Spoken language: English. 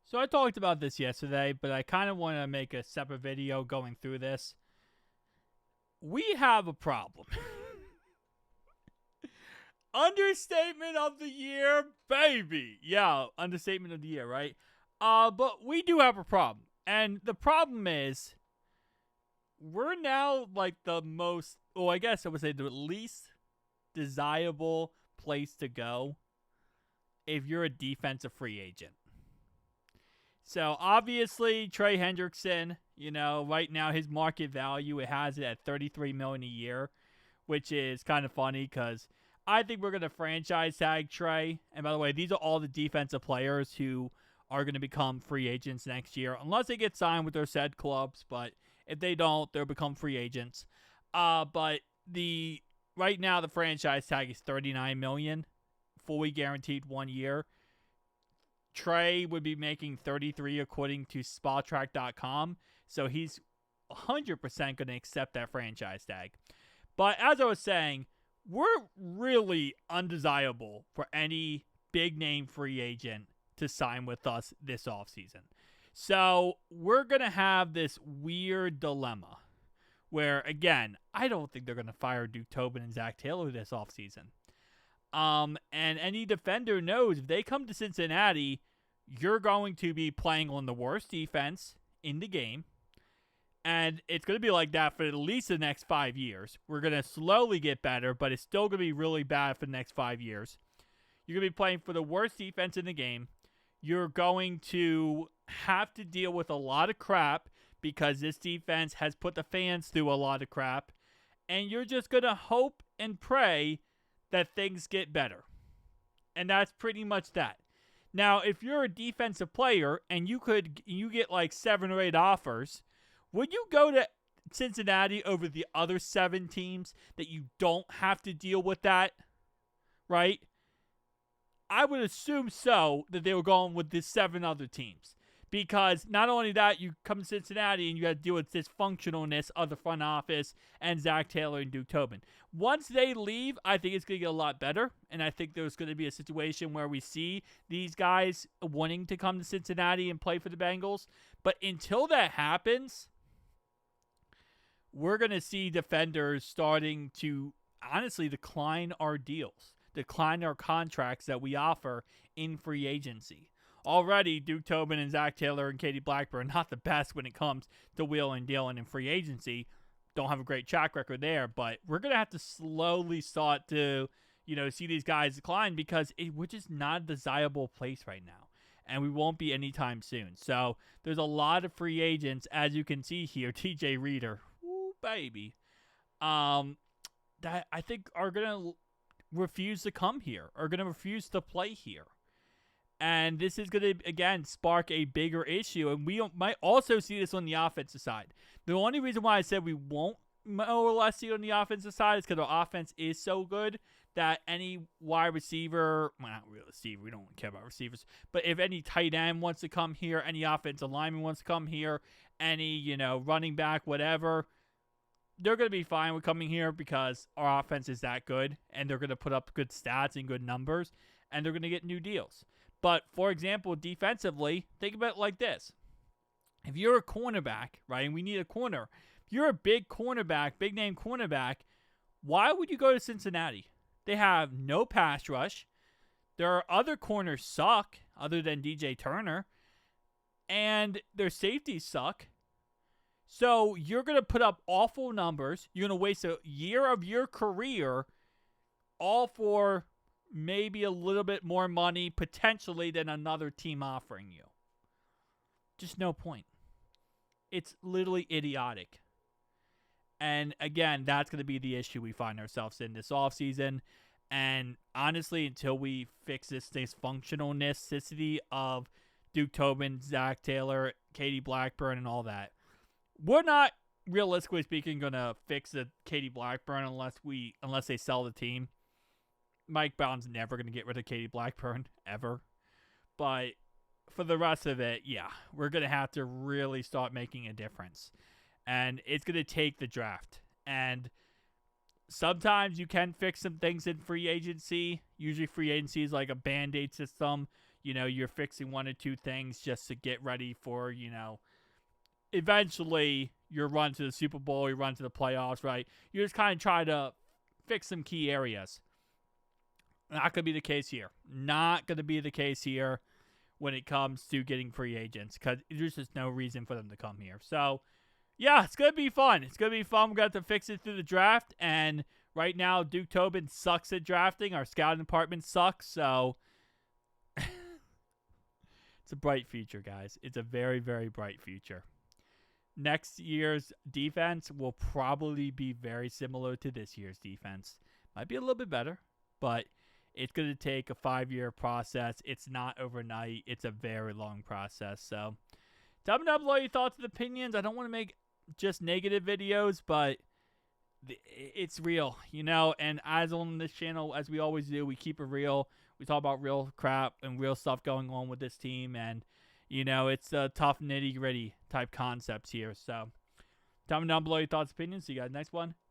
So I talked about this yesterday, but I kind of want to make a separate video going through this. We have a problem. Understatement of the year, baby. Yeah, understatement of the year, right? But we do have a problem. And the problem is we're now like the most, well, I guess I would say the least desirable place to go if you're a defensive free agent. So obviously Trey Hendrickson, right now his market value, it has it at $33 million a year, which is kind of funny because I think we're going to franchise tag Trey. And by the way, these are all the defensive players who are going to become free agents next year, unless they get signed with their said clubs. But if they don't, they'll become free agents. But right now the franchise tag is $39 million, fully guaranteed 1 year. Trey would be making 33 according to Spotrac.com, so he's 100% going to accept that franchise tag. But as I was saying, we're really undesirable for any big-name free agent to sign with us this offseason. So we're going to have this weird dilemma where, again, I don't think they're going to fire Duke Tobin and Zach Taylor this offseason. And any defender knows if they come to Cincinnati, you're going to be playing on the worst defense in the game. And it's going to be like that for at least the next 5 years. We're going to slowly get better, but it's still going to be really bad for the next 5 years. You're going to be playing for the worst defense in the game. You're going to have to deal with a lot of crap because this defense has put the fans through a lot of crap. And you're just going to hope and pray that things get better. And that's pretty much that. Now, if you're a defensive player and you get like 7 or 8 offers, would you go to Cincinnati over the other 7 teams that you don't have to deal with that? Right? I would assume so, that they were going with the 7 other teams. Because not only that, you come to Cincinnati and you got to deal with dysfunctionalness of the front office and Zach Taylor and Duke Tobin. Once they leave, I think it's going to get a lot better. And I think there's going to be a situation where we see these guys wanting to come to Cincinnati and play for the Bengals. But until that happens, we're going to see defenders starting to honestly decline our deals, decline our contracts that we offer in free agency. Already, Duke Tobin and Zach Taylor and Katie Blackburn not the best when it comes to wheeling and dealing in free agency. Don't have a great track record there, but we're going to have to slowly start to, see these guys decline because we're just not a desirable place right now. And we won't be anytime soon. So there's a lot of free agents, as you can see here. TJ Reader, woo, baby, that I think are going to refuse to come here, are going to refuse to play here. And this is going to, again, spark a bigger issue. And we might also see this on the offensive side. The only reason why I said we won't more or less see it on the offensive side is because our offense is so good that any wide receiver, well, not real receiver, we don't care about receivers, but if any tight end wants to come here, any offensive lineman wants to come here, any, running back, whatever, they're going to be fine with coming here because our offense is that good, and they're going to put up good stats and good numbers, and they're going to get new deals. But, for example, defensively, think about it like this. If you're a cornerback, right, and we need a corner, if you're a big cornerback, big-name cornerback, why would you go to Cincinnati? They have no pass rush. Their other corners suck, other than DJ Turner, and their safeties suck. So you're going to put up awful numbers. You're going to waste a year of your career all for maybe a little bit more money potentially than another team offering you. Just no point. It's literally idiotic. And again, that's going to be the issue we find ourselves in this offseason. And honestly, until we fix this dysfunctional necessity of Duke Tobin, Zach Taylor, Katie Blackburn, and all that, we're not, realistically speaking, going to fix the Katie Blackburn unless they sell the team. Mike Brown's never going to get rid of Katie Blackburn, ever. But for the rest of it, yeah, we're going to have to really start making a difference. And it's going to take the draft. And sometimes you can fix some things in free agency. Usually free agency is like a Band-Aid system. you know, you're fixing one or two things just to get ready for, you know, eventually your run to the Super Bowl, your run to the playoffs, right? You just kind of try to fix some key areas. Not going to be the case here. Not going to be the case here when it comes to getting free agents, because there's just no reason for them to come here. So, yeah, it's going to be fun. It's going to be fun. We're going to have to fix it through the draft, and right now, Duke Tobin sucks at drafting. Our scouting department sucks, so it's a bright future, guys. It's a very, very bright future. Next year's defense will probably be very similar to this year's defense. Might be a little bit better, but it's going to take a 5-year process. It's not overnight. It's a very long process. So, tell me down below your thoughts and opinions. I don't want to make just negative videos, but it's real, you know, and as on this channel, as we always do, we keep it real. We talk about real crap and real stuff going on with this team, and, you know, it's a tough, nitty-gritty type concepts here. So, tell me down below your thoughts and opinions. See you guys next one.